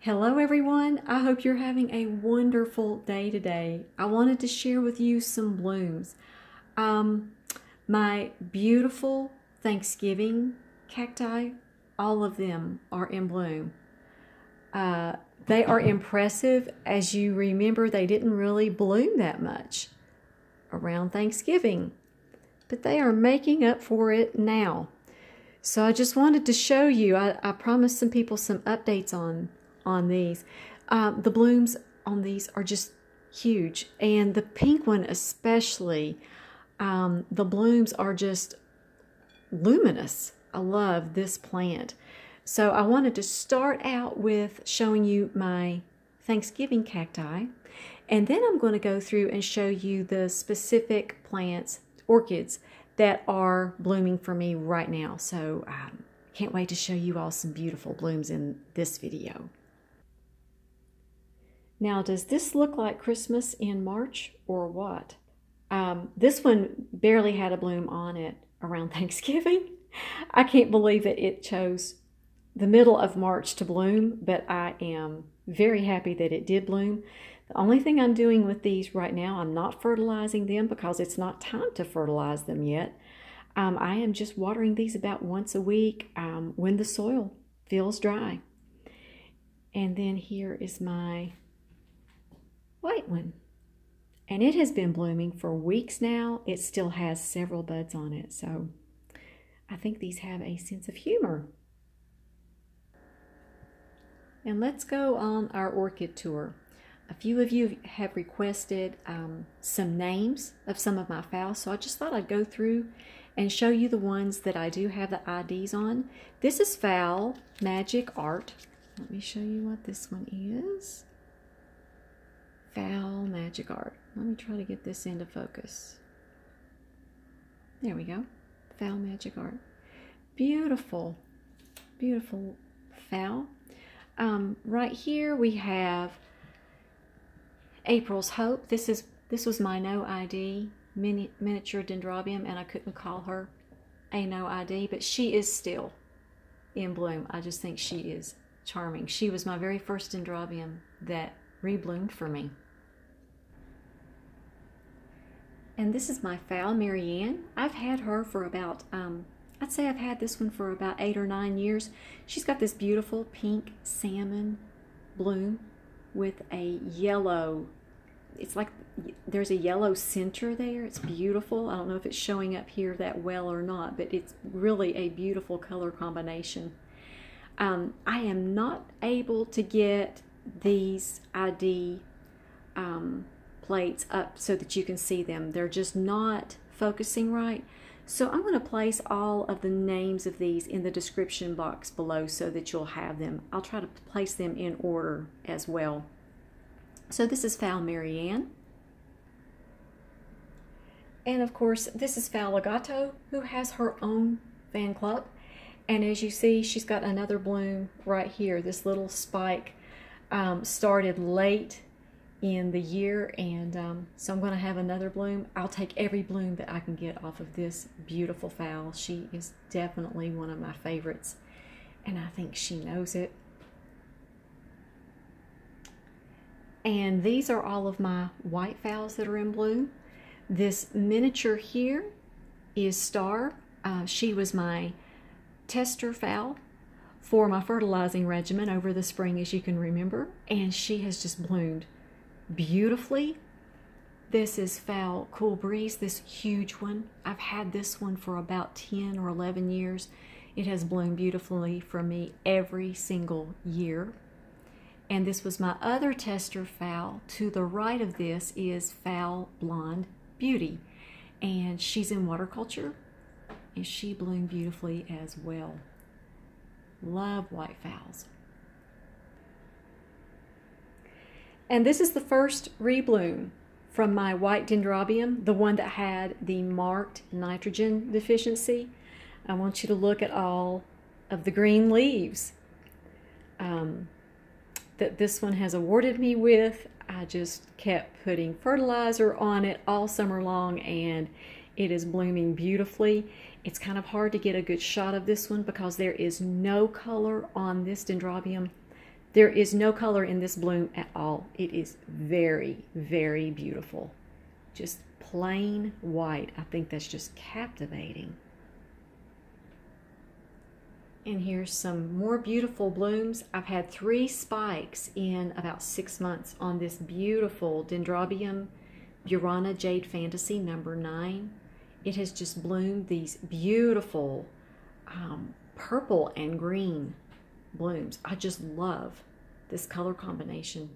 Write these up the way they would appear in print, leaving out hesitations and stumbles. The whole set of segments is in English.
Hello everyone, I hope you're having a wonderful day today. I wanted to share with you some blooms. My beautiful Thanksgiving cacti, all of them are in bloom. They are impressive. As you remember, they didn't really bloom that much around Thanksgiving, but they are making up for it now. So I just wanted to show you, I promised some people some updates on these. The blooms on these are just huge, and the pink one especially, the blooms are just luminous. I love this plant. So I wanted to start out with showing you my Thanksgiving cacti, and then I'm going to go through and show you the specific plants, orchids, that are blooming for me right now. So can't wait to show you all some beautiful blooms in this video. Now, does this look like Christmas in March or what? This one barely had a bloom on it around Thanksgiving. I can't believe that it chose the middle of March to bloom, but I am very happy that it did bloom. The only thing I'm doing with these right now, I'm not fertilizing them because it's not time to fertilize them yet. I am just watering these about once a week when the soil feels dry. And then here is my white one. And it has been blooming for weeks now. It still has several buds on it. So I think these have a sense of humor. And let's go on our orchid tour. A few of you have requested some names of some of my Phals, so I just thought I'd go through and show you the ones that I do have the IDs on. This is Phal Magic Art. Let me show you what this one is. Phal Magic Art. Let me try to get this into focus. There we go. Phal Magic Art. Beautiful, beautiful Phal. Right here we have April's Hope. This was my NOID miniature dendrobium, and I couldn't call her a NOID, but she is still in bloom. I just think she is charming. She was my very first dendrobium that rebloomed for me. And this is my Phal Marianne. I've had her for about, I'd say I've had this one for about 8 or 9 years. She's got this beautiful pink salmon bloom with a yellow, it's like there's a yellow center there. It's beautiful. I don't know if it's showing up here that well or not, but it's really a beautiful color combination. I am not able to get these ID plates up so that you can see them. They're just not focusing right. So I'm going to place all of the names of these in the description box below so that you'll have them. I'll try to place them in order as well. So this is Phal Marianne. And of course, this is Phal Legato, who has her own fan club. And as you see, she's got another bloom right here. This little spike started late in the year, and so I'm going to have another bloom. I'll take every bloom that I can get off of this beautiful Phal. She is definitely one of my favorites, and I think she knows it. And these are all of my white Phals that are in bloom. This miniature here is Star. She was my tester Phal for my fertilizing regimen over the spring, as you can remember, and she has just bloomed beautifully. This is Phal Cool Breeze, this huge one. I've had this one for about 10 or 11 years. It has bloomed beautifully for me every single year. And this was my other tester Phal. To the right of this is Phal Blond Beauty, and she's in water culture, and she bloomed beautifully as well. Love white Phals. And this is the first rebloom from my white dendrobium, the one that had the marked nitrogen deficiency. I want you to look at all of the green leaves that this one has awarded me with. I just kept putting fertilizer on it all summer long, and it is blooming beautifully. It's kind of hard to get a good shot of this one because there is no color on this dendrobium There is no color in this bloom at all. It is very, very beautiful. Just plain white. I think that's just captivating. And here's some more beautiful blooms. I've had 3 spikes in about 6 months on this beautiful Dendrobium Burana Jade Fantasy number 9. It has just bloomed these beautiful purple and green blooms. I just love this color combination.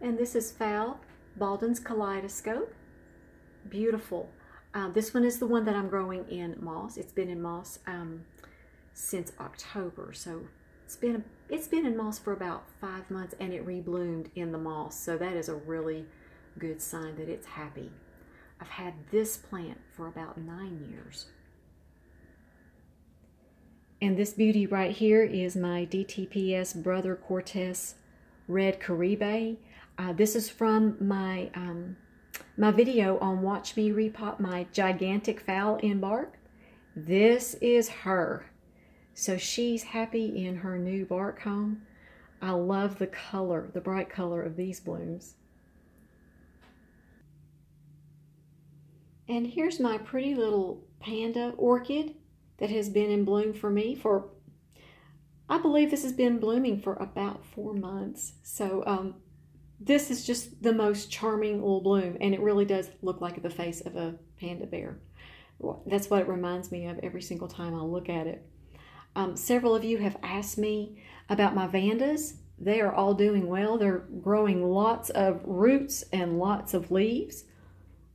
And this is Phal, Baldan's Kaleidoscope. Beautiful. This one is the one that I'm growing in moss. It's been in moss since October, so it's been in moss for about 5 months, and it rebloomed in the moss. So that is a really good sign that it's happy. I've had this plant for about 9 years. And this beauty right here is my Dtps brother Cortez Red Caribe. This is from my my video on Watch Me Repot my gigantic Phal in bark. This is her. So she's happy in her new bark home. I love the color, the bright color of these blooms. And here's my pretty little Panda Orchid that has been in bloom for me for, I believe this has been blooming for about 4 months. So this is just the most charming little bloom, and it really does look like the face of a panda bear. That's what it reminds me of every single time I look at it. Several of you have asked me about my Vandas. They are all doing well. They're growing lots of roots and lots of leaves,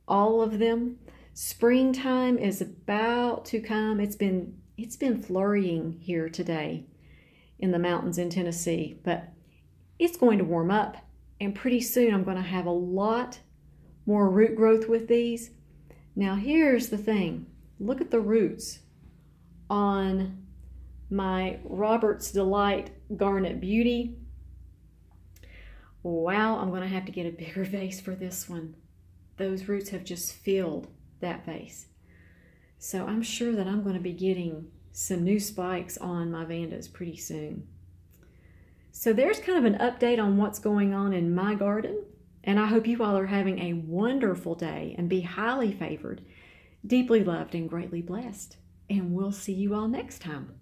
all of them. Springtime is about to come. It's been flurrying here today in the mountains in Tennessee, but it's going to warm up, and pretty soon I'm going to have a lot more root growth with these. Now here's the thing. Look at the roots on my Robert's Delight Garnet Beauty. Wow, I'm going to have to get a bigger vase for this one. Those roots have just filled that vase. So I'm sure that I'm going to be getting some new spikes on my Vandas pretty soon. So there's kind of an update on what's going on in my garden, and I hope you all are having a wonderful day and be highly favored, deeply loved, and greatly blessed. And we'll see you all next time.